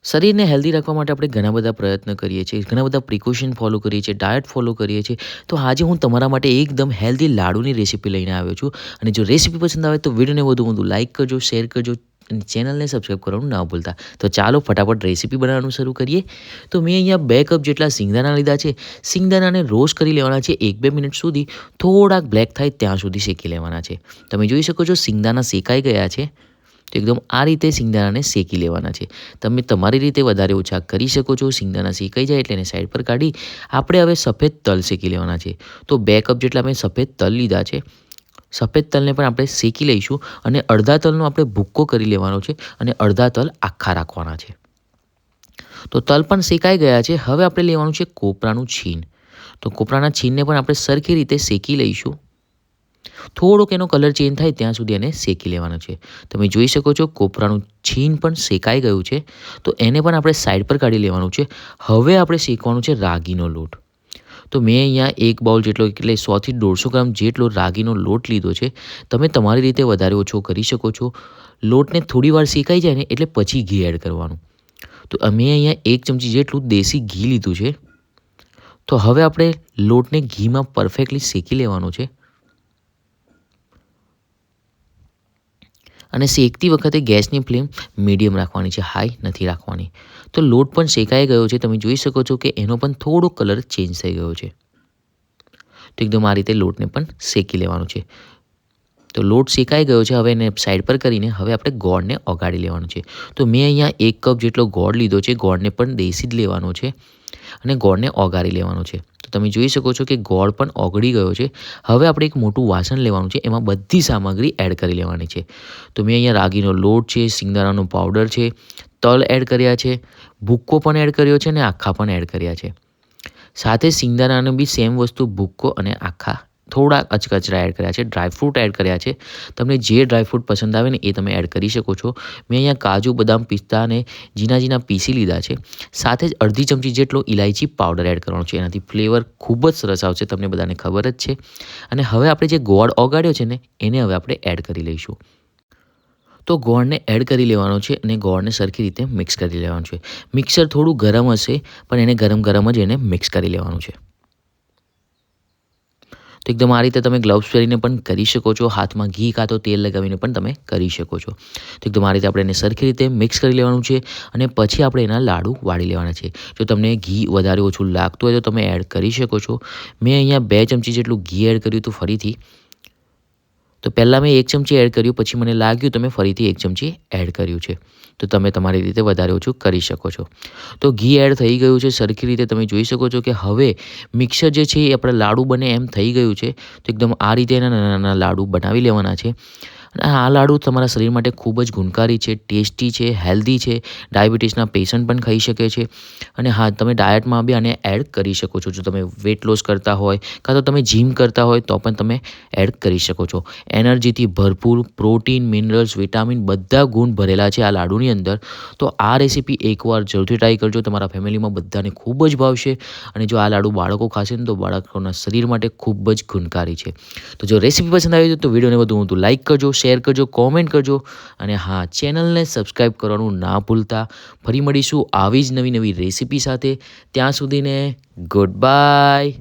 શરીરને હેલ્ધી રાખવા માટે આપણે ઘણા બધા પ્રયત્ન કરીએ છીએ, ઘણા બધા પ્રિકોશન ફોલો કરીએ છીએ, ડાયટ ફોલો કરીએ છીએ. તો આજે હું તમારા માટે એકદમ હેલ્ધી લાડુની રેસીપી લઈને આવ્યો છું. અને જો રેસીપી પસંદ આવે તો વિડીયોને વધુ લાઇક કરજો, શેર કરજો અને ચેનલને સબસ્ક્રાઈબ કરવાનું ના ભૂલતા. તો ચાલો ફટાફટ રેસીપી બનાવવાનું શરૂ કરીએ. તો મેં અહીંયા 2 કપ જેટલા સિંગદાણા લીધા છે. સિંગદાણાને રોસ્ટ કરી લેવાના છે 1-2 મિનિટ સુધી, થોડાક બ્લેક થાય ત્યાં સુધી શેકી લેવાના છે. તમે જોઈ શકો છો સિંગદાણા શેકાઈ ગયા છે. તો એકદમ આ રીતે સિંગદાણાને શેકી લેવાના છે. તમે તમારી રીતે વધારે ઓછા કરી શકો છો. સિંગદાણા શેકાઈ જાય એટલે એને સાઈડ પર કાઢી આપણે હવે સફેદ તલ શેકી લેવાના છે. તો 2 કપ જેટલા મેં સફેદ તલ લીધા છે. સફેદ તલને પણ આપણે શેકી લઈશું અને અડધા તલનો આપણે ભૂક્કો કરી લેવાનો છે અને અડધા તલ આખા રાખવાના છે. તો તલ પણ શેકાઈ ગયા છે. હવે આપણે લેવાનું છે કોપરાનું છીણ. તો કોપરાના છીણને પણ આપણે સરખી રીતે શેકી લઈશું. થોડોક એનો કલર ચેન્જ થાય ત્યાં સુધી એને શેકી લેવાનો છે. તમે જોઈ શકો છો કોપરાનું છીણ પણ શેકાઈ ગયું છે. તો એને પણ આપણે સાઈડ પર કાઢી લેવાનું છે. હવે આપણે શેકવાનું છે રાગીનો લોટ. તો મેં અહીંયા 1 બાઉલ જેટલો એટલે 100 થી 150 ગ્રામ જેટલો રાગીનો લોટ લીધો છે. તમે તમારી રીતે વધારે ઓછો કરી શકો છો. લોટને થોડી વાર શેકાઈ જાય ને એટલે પછી ઘી એડ કરવાનું. તો અમે અહીંયા 1 ચમચી જેટલું દેશી ઘી લીધું છે. તો હવે આપણે લોટને ઘીમાં પરફેક્ટલી શેકી લેવાનો છે. અને શેકતી વખતે ગેસની ફ્લેમ મીડિયમ રાખવાની છે, હાઈ નથી રાખવાની. તો લોટ પણ શેકાઈ ગયો છે. તમે જોઈ શકો છો કે એનો પણ થોડો કલર ચેન્જ થઈ ગયો છે. તો એકદમ આ રીતે લોટને પણ શેકી લેવાનો છે. તો લોટ શેકાઈ ગયો છે. હવે એને સાઈડ પર કરીને હવે આપણે ગોળને ઓગાળી લેવાનો છે. તો મેં અહીંયા 1 કપ જેટલો ગોળ લીધો છે. ગોળને પણ દેશી જ લેવાનો છે અને ગોળને ઓગાળી લેવાનો છે. તો તમે જોઈ શકો છો કે ગોળ પણ ઓગળી ગયો છે. હવે આપણે એક મોટું વાસણ લેવાનું છે. એમાં બધી સામગ્રી એડ કરી લેવાની છે. તો મેં અહીંયા રાગીનો લોટ છે, સિંગદાણાનો પાવડર છે, તલ એડ કર્યા છે, ભૂક્કો પણ એડ કર્યો છે અને આખા પણ એડ કર્યા છે. સાથે સિંગદાણાનો બી સેમ વસ્તુ ભૂક્કો અને આખા થોડા અચકચરા એડ કર્યા છે. ડ્રાયફ્રૂટ એડ કર્યા છે. તમને જે ડ્રાયફ્રૂટ પસંદ આવે ને એ તમે એડ કરી શકો છો. મેં અહીંયા કાજુ, બદામ, પિસ્તા અને ઝીણા પીસી લીધા છે. સાથે જ અડધી ચમચી જેટલો ઇલાયચી પાવડર એડ કરવાનો છે. એનાથી ફ્લેવર ખૂબ જ સરસ આવશે, તમને બધાને ખબર જ છે. અને હવે આપણે જે ગોળ ઓગાળ્યો છે ને એને હવે આપણે એડ કરી લઈશું. તો ગોળને એડ કરી લેવાનો છે અને ગોળને સરખી રીતે મિક્સ કરી લેવાનું છે. મિક્સર થોડું ગરમ હશે પણ એને ગરમ જ એને મિક્સ કરી લેવાનું છે. તો એકદમ આ રીતે તમે ગ્લવ્સ પહેરીને પણ કરી શકો છો. હાથમાં ઘી કાં તો તેલ લગાવીને પણ તમે કરી શકો છો. તો એકદમ આ રીતે આપણે એને સરખી રીતે મિક્સ કરી લેવાનું છે અને પછી આપણે એના લાડુ વાળી લેવાના છે. જો તમને ઘી વધારે ઓછું લાગતું હોય તો તમે એડ કરી શકો છો. મેં અહીંયા 2 ચમચી જેટલું ઘી એડ કર્યું હતું ફરીથી. તો પહેલાં મેં 1 ચમચી એડ કર્યું, પછી મને લાગ્યું તો મેં ફરીથી 1 ચમચી એડ કર્યું છે. તો તમે તમારી રીતે વધારે ઓછું કરી શકો છો. તો ઘી એડ થઈ ગયું છે સરખી રીતે. તમે જોઈ શકો છો કે હવે મિક્સર જે છે એ આપણા લાડુ બને એમ થઈ ગયું છે. તો એકદમ આ રીતે એના નાના લાડુ બનાવી લેવાના છે. અને આ લાડુ તમારા શરીર માટે ખૂબ જ ગુણકારી છે, ટેસ્ટી છે, હેલ્ધી છે. ડાયાબિટીસના પેશન્ટ પણ ખાઈ શકે છે. અને હા, તમે ડાયટમાં બી આને એડ કરી શકો છો. જો તમે વેટ લોસ કરતા હોય કાં તો તમે જીમ કરતા હોય તો પણ તમે એડ કરી શકો છો. એનર્જીથી ભરપૂર, પ્રોટીન, મિનરલ્સ, વિટામિન બધા ગુણ ભરેલા છે આ લાડુની અંદર. તો આ રેસીપી એકવાર જરૂરથી ટ્રાય કરજો. તમારા ફેમિલીમાં બધાને ખૂબ જ ભાવશે. અને જો આ લાડુ બાળકો ખાશે ને તો બાળકોના શરીર માટે ખૂબ જ ગુણકારી છે. તો જો રેસીપી પસંદ આવી તો વિડીયોને વધુ લાઇક કરજો, શેર કરજો, કોમેન્ટ કરજો અને હા, ચેનલને સબસ્ક્રાઈબ કરવાનું ના ભૂલતા. ફરી મળીશું આવી જ નવી રેસીપી સાથે. ત્યાં સુધીને ગુડ બાય.